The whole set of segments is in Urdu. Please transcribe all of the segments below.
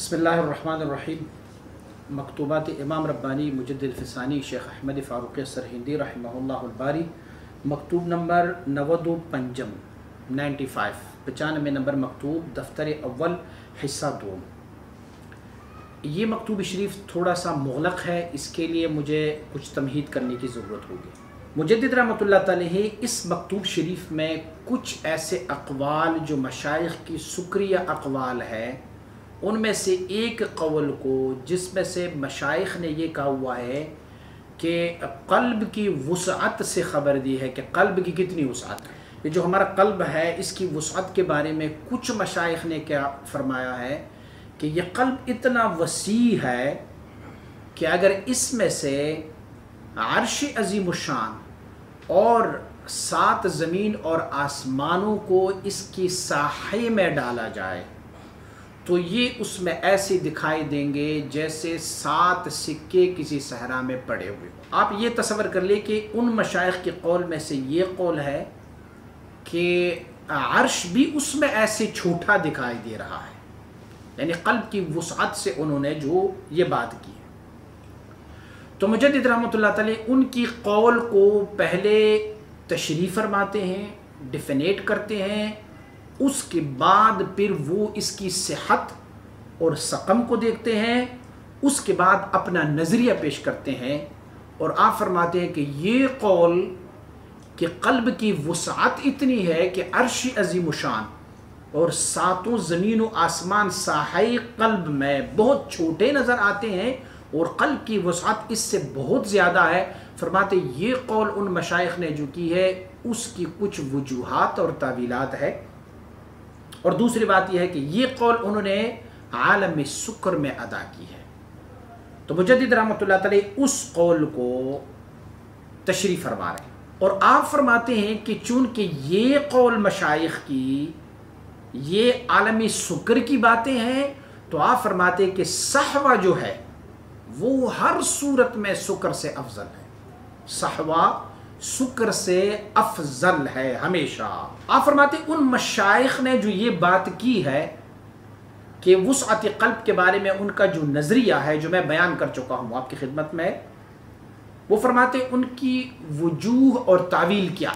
بسم اللہ الرحمن الرحیم۔ مکتوبات امام ربانی مجدد الفسانی شیخ احمد فاروقی سرہندی رحمہ اللہ الباری، مکتوب نمبر 95 95 نمبر مکتوب، دفتر اول، حصہ دوم۔ یہ مکتوب شریف تھوڑا سا مغلق ہے، اس کے لیے مجھے کچھ تمہید کرنے کی ضرورت ہوگی۔ مجدد رحمۃ اللہ تعالیٰ اس مکتوب شریف میں کچھ ایسے اقوال جو مشائخ کی سکریہ اقوال ہے، ان میں سے ایک قول کو جس میں سے مشائخ نے یہ کہا ہوا ہے کہ قلب کی وسعت سے خبر دی ہے کہ قلب کی کتنی وسعت ہے۔ یہ جو ہمارا قلب ہے اس کی وسعت کے بارے میں کچھ مشائخ نے کیا فرمایا ہے کہ یہ قلب اتنا وسیع ہے کہ اگر اس میں سے عرش عظیم الشان اور 7 زمین اور آسمانوں کو اس کی ساحے میں ڈالا جائے تو یہ اس میں ایسے دکھائی دیں گے جیسے 7 سکے کسی صحرا میں پڑے ہوئے۔ آپ یہ تصور کر لیں کہ ان مشائخ کے قول میں سے یہ قول ہے کہ عرش بھی اس میں ایسے چھوٹا دکھائی دے رہا ہے، یعنی قلب کی وسعت سے انہوں نے جو یہ بات کی ہے۔ تو مجدد رحمۃ اللہ تعالی ان کی قول کو پہلے تشریح فرماتے ہیں، ڈیفینیٹ کرتے ہیں، اس کے بعد پھر وہ اس کی صحت اور سقم کو دیکھتے ہیں، اس کے بعد اپنا نظریہ پیش کرتے ہیں اور آپ فرماتے ہیں کہ یہ قول کہ قلب کی وسعت اتنی ہے کہ عرش عظیم الشان اور 7 زمین و آسمان ساحۂ قلب میں بہت چھوٹے نظر آتے ہیں اور قلب کی وسعت اس سے بہت زیادہ ہے، فرماتے یہ قول ان مشائخ نے جو کی ہے اس کی کچھ وجوہات اور تعویلات ہے۔ اور دوسری بات یہ ہے کہ یہ قول انہوں نے عالم سکر میں ادا کی ہے۔ تو مجدد رحمۃ اللہ تعالی اس قول کو تشریح فرما رہے ہیں اور آپ فرماتے ہیں کہ چونکہ یہ قول مشائخ کی یہ عالم سکر کی باتیں ہیں تو آپ فرماتے ہیں کہ صحوہ جو ہے وہ ہر صورت میں سکر سے افضل ہے، صحوہ سکر سے افضل ہے ہمیشہ۔ آپ فرماتے ہیں ان مشائخ نے جو یہ بات کی ہے کہ وسعت قلب کے بارے میں ان کا جو نظریہ ہے جو میں بیان کر چکا ہوں آپ کی خدمت میں، وہ فرماتے ہیں ان کی وجوہ اور تعویل کیا۔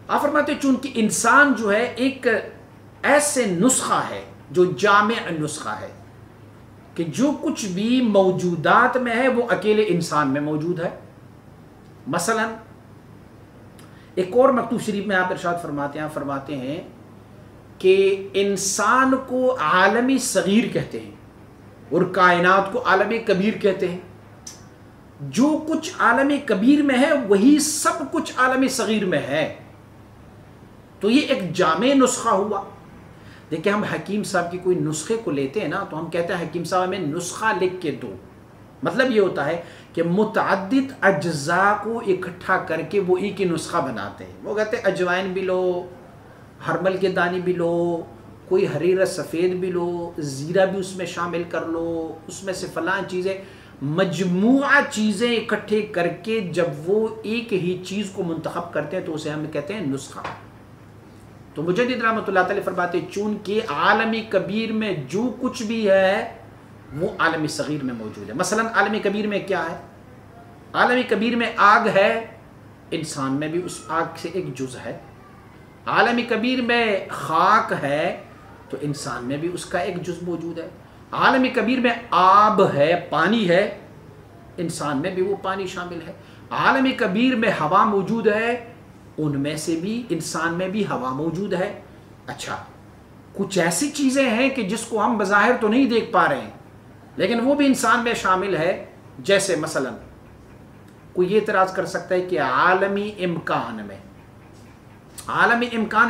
آپ فرماتے ہیں چونکہ انسان جو ہے ایک ایسے نسخہ ہے جو جامع نسخہ ہے کہ جو کچھ بھی موجودات میں ہے وہ اکیلے انسان میں موجود ہے۔ مثلا ایک اور مکتوب شریف میں آپ ارشاد فرماتے ہیں کہ انسان کو عالم صغیر کہتے ہیں اور کائنات کو عالم کبیر کہتے ہیں۔ جو کچھ عالم کبیر میں ہے وہی سب کچھ عالم صغیر میں ہے، تو یہ ایک جامع نسخہ ہوا۔ دیکھیں ہم حکیم صاحب کی کوئی نسخے کو لیتے ہیں نا تو ہم کہتے ہیں حکیم صاحب ہمیں نسخہ لکھ کے دو، مطلب یہ ہوتا ہے کہ متعدد اجزاء کو اکٹھا کر کے وہ ایک ہی نسخہ بناتے ہیں۔ وہ کہتے ہیں اجوائن بھی لو، ہرمل کے دانی بھی لو، کوئی حریر سفید بھی لو، زیرہ بھی اس میں شامل کر لو، اس میں سے فلاں چیزیں، مجموعہ چیزیں اکٹھے کر کے جب وہ ایک ہی چیز کو منتخب کرتے ہیں تو اسے ہم کہتے ہیں نسخہ۔ تو مجدد رحمۃ اللہ تعالی فرماتے ہیں چونکہ عالم کبیر میں جو کچھ بھی ہے وہ عالم صغیر میں موجود ہے۔ مثلا عالم کبیر میں کیا ہے؟ عالم کبیر میں آگ ہے، انسان میں بھی اس آگ سے ایک جز ہے۔ عالم کبیر میں خاک ہے تو انسان میں بھی اس کا ایک جز موجود ہے۔ عالم کبیر میں آب ہے، پانی ہے، انسان میں بھی وہ پانی شامل ہے۔ عالم کبیر میں ہوا موجود ہے، ان میں سے بھی انسان میں بھی ہوا موجود ہے۔ اچھا، کچھ ایسی چیزیں ہیں کہ جس کو ہم بظاہر تو نہیں دیکھ پا رہے ہیں لیکن وہ بھی انسان میں شامل ہے، جیسے مثلا کوئی یہ اعتراض کر سکتا ہے کہ عالمی امکان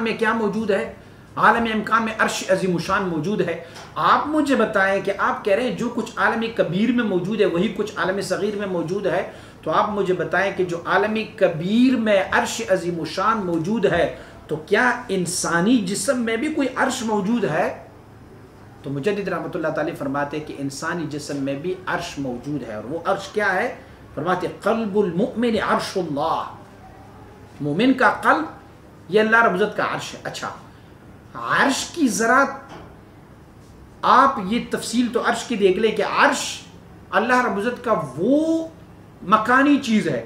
میں کیا موجود ہے؟ عالم امکان میں عرش عظیم الشان موجود ہے۔ آپ مجھے بتائیں کہ آپ کہہ رہے ہیں جو کچھ عالم کبیر میں موجود ہے وہی کچھ عالم صغیر میں موجود ہے، تو آپ مجھے بتائیں کہ جو عالم کبیر میں عرش عظیم الشان موجود ہے تو کیا انسانی جسم میں بھی کوئی عرش موجود ہے؟ تو مجدد رحمۃ اللہ تعالی فرماتے ہیں کہ انسانی جسم میں بھی عرش موجود ہے، اور وہ عرش کیا ہے؟ فرماتے قلب المؤمن عرش اللہ، مومن کا قلب یہ اللہ رب العزت کا عرش ہے۔ اچھا، عرش کی ذرا آپ یہ تفصیل تو عرش کی دیکھ لیں کہ عرش اللہ رب العزت کا وہ مکانی چیز ہے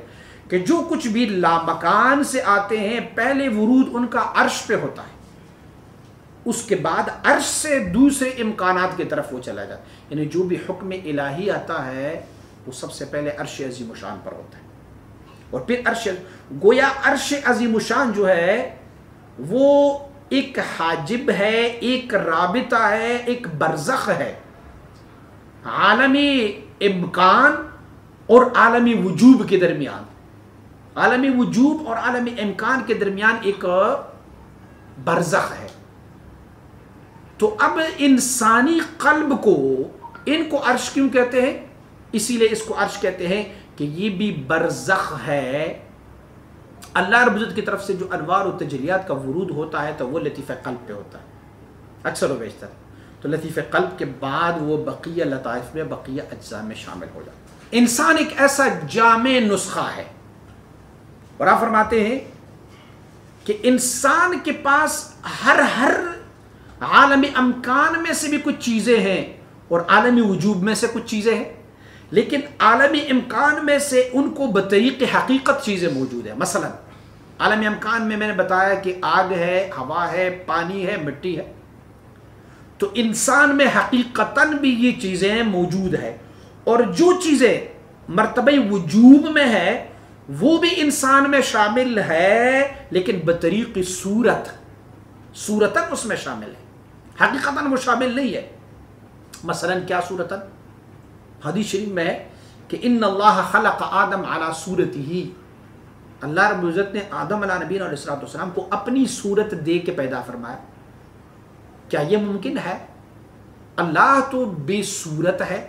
کہ جو کچھ بھی لامکان سے آتے ہیں پہلے ورود ان کا عرش پہ ہوتا ہے، اس کے بعد عرش سے دوسرے امکانات کی طرف وہ چلا جاتا ہے. یعنی جو بھی حکم الہی آتا ہے وہ سب سے پہلے عرش عظیم الشان پر ہوتا ہے، اور پھر عرش گویا عرش عظیم الشان جو ہے وہ ایک حاجب ہے، ایک رابطہ ہے، ایک برزخ ہے عالمی امکان اور عالمی وجوب کے درمیان. عالمی وجوب اور عالمی امکان کے درمیان ایک برزخ ہے. تو اب انسانی قلب کو ان کو عرش کیوں کہتے ہیں؟ اسی لیے اس کو عرش کہتے ہیں کہ یہ بھی برزخ ہے. اللہ رب العزت کی طرف سے جو انوار و تجلیات کا ورود ہوتا ہے تو وہ لطیفہ قلب پہ ہوتا ہے اکثر و بیشتر. تو لطیفہ قلب کے بعد وہ بقیہ لطائف میں، بقیہ اجزاء میں شامل ہو جاتا ہے. انسان ایک ایسا جامع نسخہ ہے، اور آپ فرماتے ہیں کہ انسان کے پاس ہر عالم امکان میں سے بھی کچھ چیزیں ہیں اور عالمی وجوب میں سے کچھ چیزیں ہیں، لیکن عالمی امکان میں سے ان کو بطریق حقیقت چیزیں موجود ہیں. مثلا عالمی امکان میں نے بتایا کہ آگ ہے، ہوا ہے، پانی ہے، مٹی ہے. تو انسان میں حقیقتاً بھی یہ چیزیں موجود ہیں، اور جو چیزیں مرتبہ وجوب میں ہے وہ بھی انسان میں شامل ہے، لیکن بطریق صورتاً اس میں شامل ہے، حقیقتاً وہ شامل نہیں ہے. مثلا کیا صورتاً؟ حدیث شریف میں ہے کہ ان اللہ خلق آدم علی صورتہ، اللہ رب العزت نے آدم علیہ نبینا علیہ الصلوۃ والسلام کو اپنی صورت دے کے پیدا فرمایا. کیا یہ ممکن ہے؟ اللہ تو بے صورت ہے،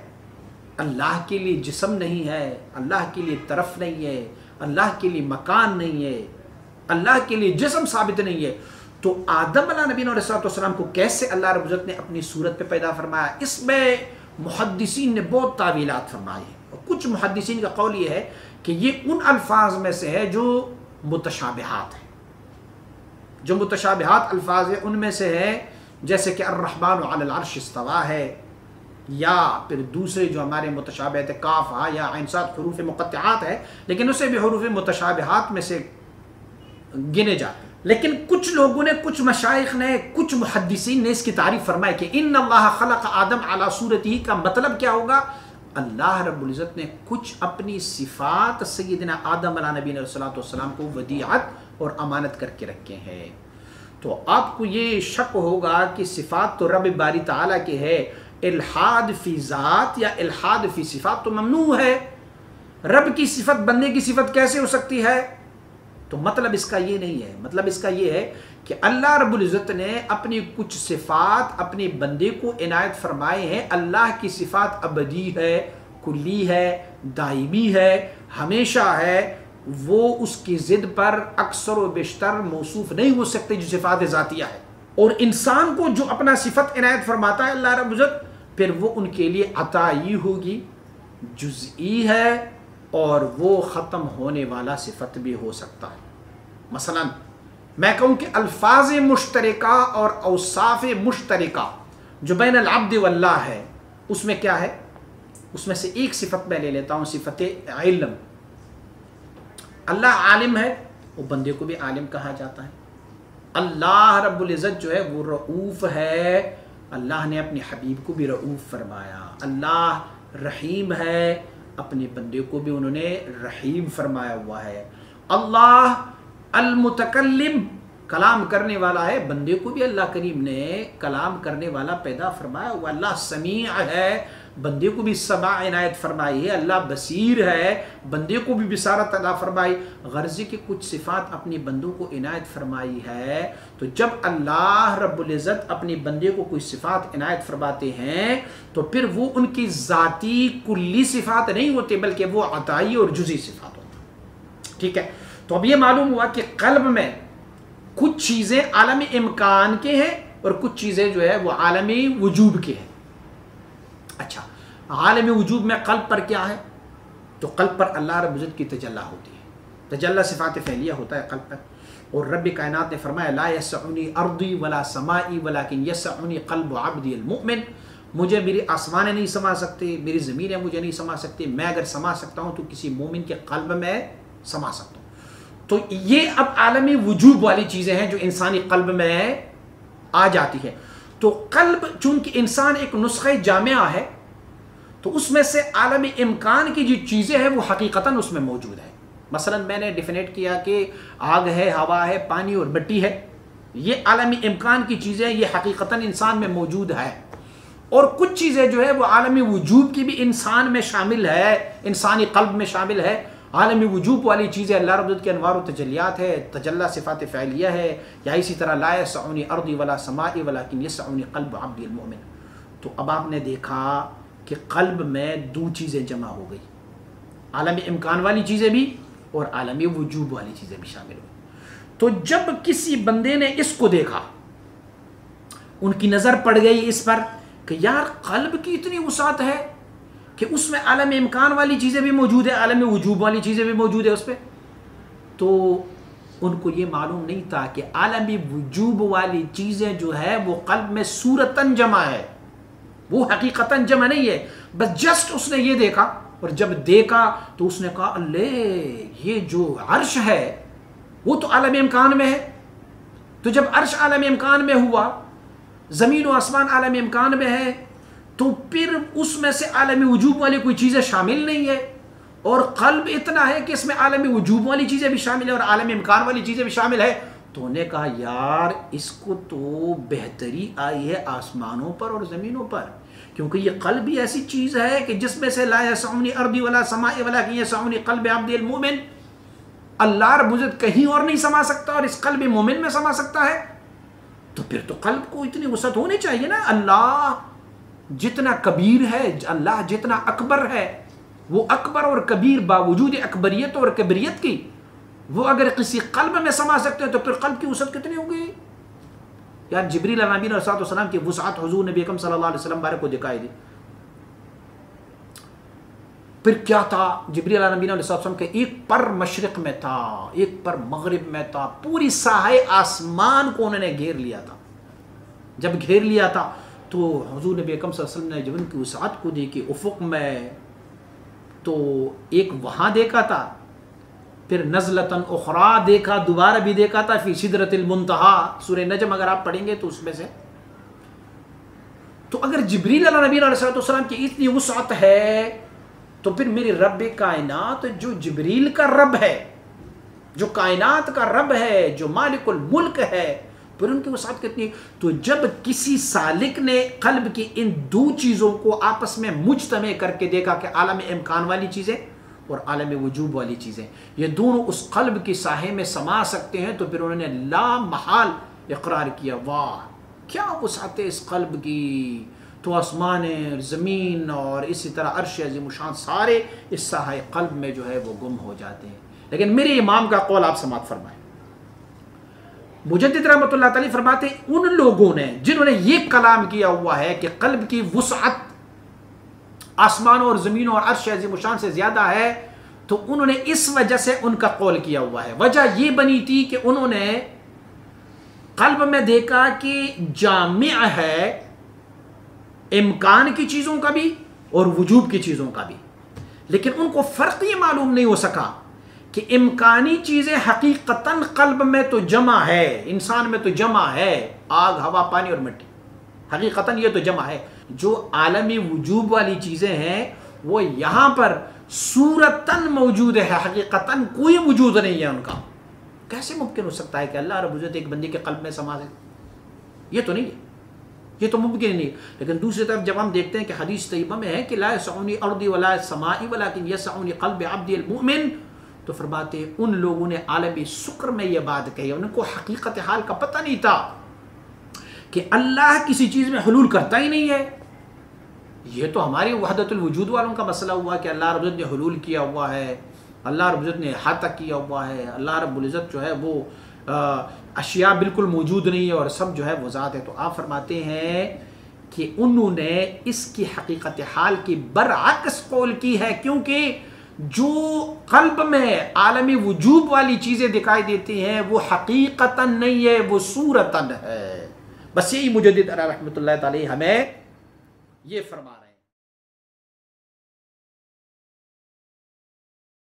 اللہ کے لیے جسم نہیں ہے، اللہ کے لیے طرف نہیں ہے، اللہ کے لیے مکان نہیں ہے، اللہ کے لیے جسم ثابت نہیں ہے. تو آدم علیہ نبینا علیہ الصلوۃ والسلام کو کیسے اللہ رب العزت نے اپنی صورت پہ پیدا فرمایا؟ اس میں محدثین نے بہت تعویلات فرمائی ہیں، اور کچھ محدثین کا قول یہ ہے کہ یہ ان الفاظ میں سے ہے جو متشابہات ہیں. جو متشابہات الفاظ ہیں ان میں سے ہے جیسے کہ الرحمن علی العرش استویٰ ہے، یا پھر دوسرے جو ہمارے متشابہات کاف ہا یا عین صاد حروف مقطعات ہے، لیکن اسے بھی حروف متشابہات میں سے گنے جاتے ہیں. لیکن کچھ لوگوں نے، کچھ مشائخ نے، کچھ محدثین نے اس کی تعریف فرمائی کہ ان اللہ خلق آدم علی صورتہ کا مطلب کیا ہوگا؟ اللہ رب العزت نے کچھ اپنی صفات سیدنا آدم علیہ نبی علیہ الصلوۃ والسلام کو ودیعت اور امانت کر کے رکھے ہیں. تو آپ کو یہ شک ہوگا کہ صفات تو رب باری تعالیٰ کے ہے، الحاد فی ذات یا الحاد فی صفات تو ممنوع ہے. رب کی صفت بندے کی صفت کیسے ہو سکتی ہے؟ تو مطلب اس کا یہ نہیں ہے. مطلب اس کا یہ ہے کہ اللہ رب العزت نے اپنی کچھ صفات اپنے بندے کو عنایت فرمائے ہیں. اللہ کی صفات ابدی ہے، کلی ہے، دائمی ہے، ہمیشہ ہے. وہ اس کی ضد پر اکثر و بیشتر موصوف نہیں ہو سکتے جو صفات ذاتیہ ہے. اور انسان کو جو اپنا صفت عنایت فرماتا ہے اللہ رب العزت، پھر وہ ان کے لیے عطائی ہوگی، جزئی ہے، اور وہ ختم ہونے والا صفت بھی ہو سکتا ہے. مثلا میں کہوں کہ الفاظ مشترکہ اور اوصاف مشترکہ جو بین العبد واللہ ہے، اس میں کیا ہے؟ اس میں سے ایک صفت میں لے لیتا ہوں، صفت علم. اللہ عالم ہے، وہ بندے کو بھی عالم کہا جاتا ہے. اللہ رب العزت جو ہے وہ رؤوف ہے، اللہ نے اپنے حبیب کو بھی رؤوف فرمایا. اللہ رحیم ہے، اپنے بندے کو بھی انہوں نے رحیم فرمایا ہوا ہے. اللہ المتکلم، کلام کرنے والا ہے، بندے کو بھی اللہ کریم نے کلام کرنے والا پیدا فرمایا ہوا. اللہ سمیع ہے، بندے کو بھی سماع عنایت فرمائی ہے. اللہ بصیر ہے، بندے کو بھی بصارت عطا فرمائی. غرض کی کچھ صفات اپنے بندوں کو عنایت فرمائی ہے. تو جب اللہ رب العزت اپنے بندے کو کوئی صفات عنایت فرماتے ہیں تو پھر وہ ان کی ذاتی کلی صفات نہیں ہوتے، بلکہ وہ عطائی اور جزئی صفات ہوتی. ٹھیک ہے، تو اب یہ معلوم ہوا کہ قلب میں کچھ چیزیں عالم امکان کے ہیں اور کچھ چیزیں جو ہے وہ عالمی وجوب کے ہیں. اچھا، عالم وجوب میں قلب پر کیا ہے؟ تو قلب پر اللہ رب العزت کی تجلی ہوتی ہے. تجلی صفات فعلیہ ہوتا ہے قلب پر. اور رب کائنات نے فرمایا لا یسعنی ارضی ولا سمائی ولکن یسعنی قلب عبدی المؤمن. مجھے میری آسمانیں نہیں سما سکتے، میری زمینیں مجھے نہیں سما سکتی، میں اگر سما سکتا ہوں تو کسی مومن کے قلب میں سما سکتا ہوں۔ تو یہ اب عالمی وجوب والی چیزیں ہیں جو انسانی قلب میں آ جاتی ہے۔ تو قلب چونکہ انسان ایک نسخہ جامعہ ہے، تو اس میں سے عالم امکان کی جو چیزیں ہیں وہ حقیقتاً اس میں موجود ہیں۔ مثلا میں نے ڈیفینیٹ کیا کہ آگ ہے، ہوا ہے، پانی اور مٹی ہے، یہ عالمی امکان کی چیزیں یہ حقیقتاً انسان میں موجود ہے۔ اور کچھ چیزیں جو ہے وہ عالمی وجوب کی بھی انسان میں شامل ہے، انسانی قلب میں شامل ہے۔ عالمی وجوب والی چیزیں اللہ رب العزت کے انوار و تجلیات ہے، تجلی صفات فعلیہ ہے، یا اسی طرح لا یسعنی ارضی ولا سمائی ولکن یسعنی قلب عبدی المؤمن۔ تو اب آپ نے دیکھا کہ قلب میں دو چیزیں جمع ہو گئی، عالمی امکان والی چیزیں بھی اور عالمی وجوب والی چیزیں بھی شامل ہوئی۔ تو جب کسی بندے نے اس کو دیکھا، ان کی نظر پڑ گئی اس پر کہ یار قلب کی اتنی وسعت ہے کہ اس میں عالم امکان والی چیزیں بھی موجود ہے، عالم وجوب والی چیزیں بھی موجود ہے اس پہ، تو ان کو یہ معلوم نہیں تھا کہ عالمی وجوب والی چیزیں جو ہے وہ قلب میں صورتاً جمع ہے، وہ حقیقتاً جمع نہیں ہے، بس جسٹ اس نے یہ دیکھا، اور جب دیکھا تو اس نے کہا اللہ یہ جو عرش ہے وہ تو عالم امکان میں ہے۔ تو جب عرش عالم امکان میں ہوا، زمین و آسمان عالم امکان میں ہے، تو پھر اس میں سے عالمی وجوب والی کوئی چیزیں شامل نہیں ہے، اور قلب اتنا ہے کہ اس میں عالمی وجوب والی چیزیں بھی شامل ہے اور عالم امکان والی چیزیں بھی شامل ہے۔ تو انہیں کہا یار اس کو تو بہتری آئی ہے آسمانوں پر اور زمینوں پر، کیونکہ یہ قلب بھی ایسی چیز ہے کہ جس میں سے لا یسعنی ارضی ولا سمائی ولکن یسعنی قلب عبد المؤمن، اللہ رب العزت کہیں اور نہیں سما سکتا اور اس قلب مومن میں سما سکتا ہے۔ تو پھر تو قلب کو اتنی وسعت ہونی چاہیے نا۔ اللہ جتنا کبیر ہے، اللہ جتنا اکبر ہے، وہ اکبر اور کبیر باوجود اکبریت اور کبریت کی، وہ اگر کسی قلب میں سما سکتے ہیں تو پھر قلب کی وسعت کتنی ہوگی؟ یار جبریل علیہ نبی علیہ السلام کی وسعت حضور نبی اکرم صلی اللہ علیہ وسلم بارے کو دکھائی دی۔ پھر کیا تھا؟ جبریل علیہ نبی علیہ السلام کے ایک پر مشرق میں تھا، ایک پر مغرب میں تھا، پوری ساحہ آسمان کو انہوں نے گھیر لیا تھا۔ جب گھیر لیا تھا تو حضور نبی اکرم صلی اللہ علیہ وسلم نے جب ان کی وسعت کو دیکھی افق میں، تو ایک وہاں دیکھا تھا، پھر نزلتاً اخرى دیکھا، دوبارہ بھی دیکھا تھا فی سدرۃ المنتہی، سورہ نجم اگر آپ پڑھیں گے تو اس میں سے۔ تو اگر جبریل علیہ نبی علیہ السلام کی اتنی وسعت ہے تو پھر میری رب کائنات جو جبریل کا رب ہے، جو کائنات کا رب ہے، جو مالک الملک ہے، پھر ان کی وسعت کتنی؟ تو جب کسی سالک نے قلب کی ان دو چیزوں کو آپس میں مجتمع کر کے دیکھا کہ عالم امکان والی چیزیں اور عالم وجوب والی چیزیں یہ دونوں اس قلب کی ساحے میں سما سکتے ہیں، تو پھر انہوں نے لا محال اقرار کیا واہ کیا وسعت ہے اس قلب کی، تو آسمان زمین اور اسی طرح عرش عظیم الشان سارے اس ساحہ قلب میں جو ہے وہ گم ہو جاتے ہیں۔ لیکن میرے امام کا قول آپ سماعت فرمائیں، مجدد رحمۃ اللہ تعالی فرماتے ہیں ان لوگوں نے جنہوں نے یہ کلام کیا ہوا ہے کہ قلب کی وسعت آسمان اور زمین اور عرش عظیم الشان سے زیادہ ہے، تو انہوں نے اس وجہ سے ان کا قول کیا ہوا ہے۔ وجہ یہ بنی تھی کہ انہوں نے قلب میں دیکھا کہ جامع ہے امکان کی چیزوں کا بھی اور وجوب کی چیزوں کا بھی، لیکن ان کو فرق یہ معلوم نہیں ہو سکا کہ امکانی چیزیں حقیقتاً قلب میں تو جمع ہے، انسان میں تو جمع ہے، آگ ہوا پانی اور مٹی حقیقتاً یہ تو جمع ہے، جو عالمی وجوب والی چیزیں ہیں وہ یہاں پر صورتاً موجود ہے، حقیقتاً کوئی وجود نہیں ہے ان کا۔ کیسے ممکن ہو سکتا ہے کہ اللہ رب العزت ایک بندے کے قلب میں سما جائے؟ یہ تو نہیں ہے، یہ تو ممکن نہیں۔ لیکن دوسری طرف جب ہم دیکھتے ہیں کہ حدیث طیبہ میں ہے کہ لا یسعنی ارضی ولا سمائی ولکن یسعنی قلب عبد المؤمن، تو فرماتے ہیں ان لوگوں نے عالمی سکر میں یہ بات کہی، ان کو حقیقت حال کا پتہ نہیں تھا کہ اللہ کسی چیز میں حلول کرتا ہی نہیں ہے۔ یہ تو ہماری وحدت الوجود والوں کا مسئلہ ہوا کہ اللہ رب العزت نے حلول کیا ہوا ہے، اللہ رب العزت نے احاطہ کیا ہوا ہے، اللہ رب العزت جو ہے وہ اشیاء بالکل موجود نہیں ہے اور سب جو ہے وہ ذات ہے۔ تو آپ فرماتے ہیں کہ انہوں نے اس کی حقیقت حال کی برعکس قول کی ہے، کیونکہ جو قلب میں عالمی وجوب والی چیزیں دکھائی دیتی ہیں وہ حقیقتاً نہیں ہے، وہ صورتاً ہے۔ بس یہی مجدد رحمۃ اللہ تعالی ہمیں یہ فرما رہے ہیں۔